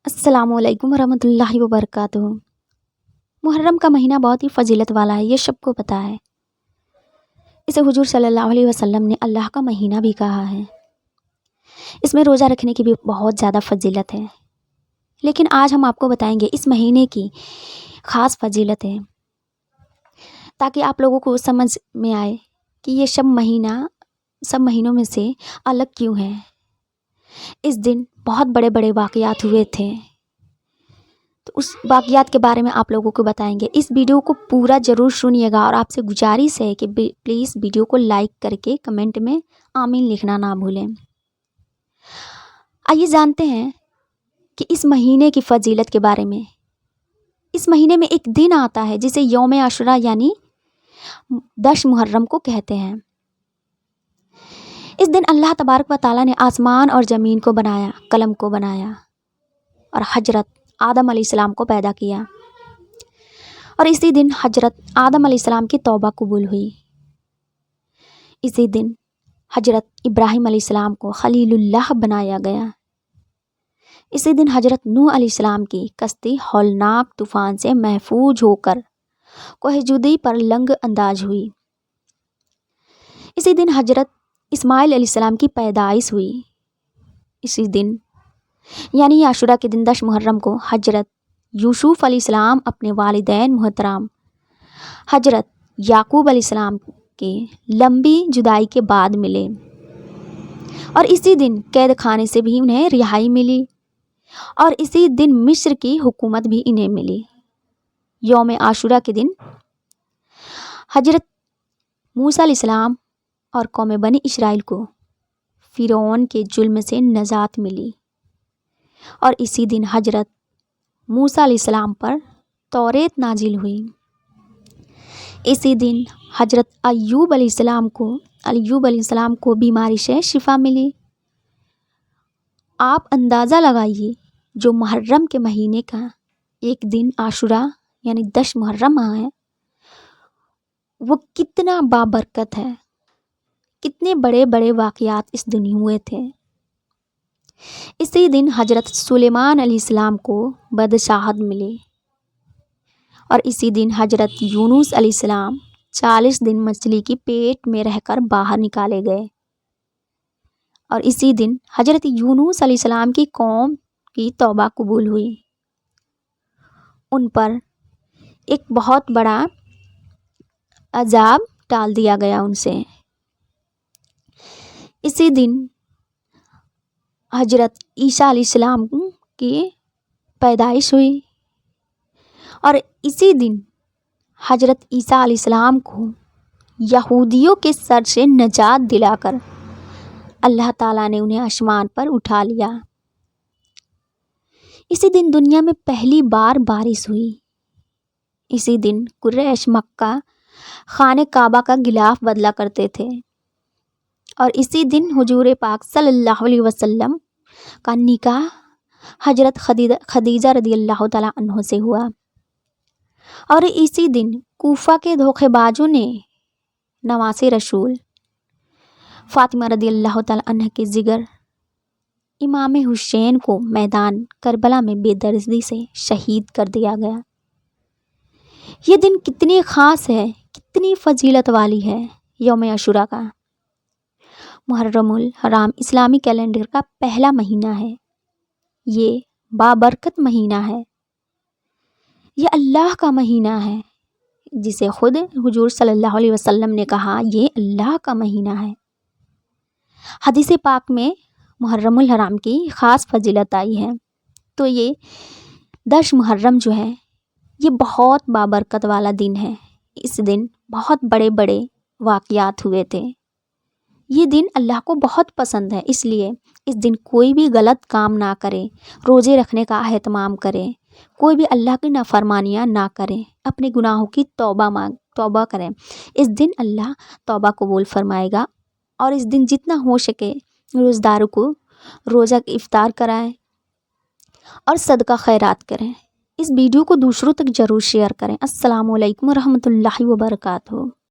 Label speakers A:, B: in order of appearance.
A: السلام علیکم ورحمۃ اللہ وبرکاتہ۔ محرم کا مہینہ بہت ہی فضیلت والا ہے، یہ سب کو پتہ ہے۔ اسے حضور صلی اللہ علیہ وسلم نے اللہ کا مہینہ بھی کہا ہے۔ اس میں روزہ رکھنے کی بھی بہت زیادہ فضیلت ہے، لیکن آج ہم آپ کو بتائیں گے اس مہینے کی خاص فضیلت ہے، تاکہ آپ لوگوں کو سمجھ میں آئے کہ یہ سب مہینوں میں سے الگ کیوں ہے۔ اس دن بہت بڑے بڑے واقعات ہوئے تھے، تو اس واقعات کے بارے میں آپ لوگوں کو بتائیں گے۔ اس ویڈیو کو پورا ضرور سنیے گا، اور آپ سے گزارش ہے کہ پلیز ویڈیو کو لائک کر کے کمنٹ میں آمین لکھنا نہ بھولیں۔ آئیے جانتے ہیں کہ اس مہینے کی فضیلت کے بارے میں۔ اس مہینے میں ایک دن آتا ہے جسے یوم عاشوراء یعنی 10 محرم کو کہتے ہیں۔ اس دن اللہ تبارک و تعالیٰ نے آسمان اور زمین کو بنایا، قلم کو بنایا، اور حضرت آدم علیہ السلام کو پیدا کیا، اور اسی دن حضرت آدم علیہ السلام کی توبہ قبول ہوئی۔ اسی دن حضرت ابراہیم علیہ السلام کو خلیل اللہ بنایا گیا۔ اسی دن حضرت نوح علیہ السلام کی کشتی ہولناک طوفان سے محفوظ ہو کر کوہ جودی پر لنگ انداز ہوئی۔ اسی دن حضرت اسماعیل علیہ السلام کی پیدائش ہوئی۔ اسی دن یعنی عاشوراء کے دن 10 محرم کو حضرت یوسف علیہ السلام اپنے والدین محترم حضرت یعقوب علیہ السلام کے لمبی جدائی کے بعد ملے، اور اسی دن قید خانے سے بھی انہیں رہائی ملی، اور اسی دن مصر کی حکومت بھی انہیں ملی۔ یوم عاشوراء کے دن حضرت موسیٰ علیہ السلام اور قوم بنی اسرائیل کو فرعون کے ظلم سے نجات ملی، اور اسی دن حضرت موسیٰ علیہ السلام پر توریت نازل ہوئی۔ اسی دن حضرت ایوب علیہ السلام کو بیماری سے شفا ملی۔ آپ اندازہ لگائیے جو محرم کے مہینے کا ایک دن عاشوراء یعنی 10 محرم ہے، وہ کتنا بابرکت ہے، کتنے بڑے بڑے واقعات اس دن ہوئے تھے۔ اسی دن حضرت سلیمان علیہ السلام کو بادشاہت ملی، اور اسی دن حضرت یونس علیہ السلام 40 دن مچھلی کی پیٹ میں رہ کر باہر نکالے گئے، اور اسی دن حضرت یونس علیہ السلام کی قوم کی توبہ قبول ہوئی، ان پر ایک بہت بڑا عذاب ٹال دیا گیا ان سے۔ اسی دن حضرت عیسیٰ علیہ السلام کی پیدائش ہوئی، اور اسی دن حضرت عیسیٰ علیہ السلام کو یہودیوں کے شر سے نجات دلا کر اللہ تعالیٰ نے انہیں آسمان پر اٹھا لیا۔ اسی دن دنیا میں پہلی بار بارش ہوئی۔ اسی دن قریش مکہ خانہ کعبہ کا غلاف بدلا کرتے تھے، اور اسی دن حضور پاک صلی اللہ علیہ وسلم کا نکاح حضرت خدیجہ رضی اللہ تعالیٰ عنہ سے ہوا، اور اسی دن کوفہ کے دھوکے بازوں نے نواسے رسول فاطمہ رضی اللہ تعالیٰ عنہ کے جگر امام حسین کو میدان کربلا میں بے دردی سے شہید کر دیا گیا۔ یہ دن کتنی خاص ہے، کتنی فضیلت والی ہے۔ یوم عاشوراء کا محرم الحرام اسلامی کیلنڈر کا پہلا مہینہ ہے، یہ بابرکت مہینہ ہے، یہ اللہ کا مہینہ ہے، جسے خود حضور صلی اللہ علیہ وسلم نے کہا یہ اللہ کا مہینہ ہے۔ حدیث پاک میں محرم الحرام کی خاص فضیلت آئی ہے، تو یہ 10 محرم جو ہے یہ بہت بابرکت والا دن ہے۔ اس دن بہت بڑے بڑے واقعات ہوئے تھے۔ یہ دن اللہ کو بہت پسند ہے، اس لیے اس دن کوئی بھی غلط کام نہ کرے، روزے رکھنے کا اہتمام کرے، کوئی بھی اللہ کی نافرمانیاں نہ کرے، اپنے گناہوں کی توبہ کریں۔ اس دن اللہ توبہ قبول فرمائے گا، اور اس دن جتنا ہو سکے روزداروں کو روزہ افطار کرائیں اور صدقہ خیرات کریں۔ اس ویڈیو کو دوسروں تک ضرور شیئر کریں۔ السلام علیکم ورحمۃ اللہ وبرکاتہ۔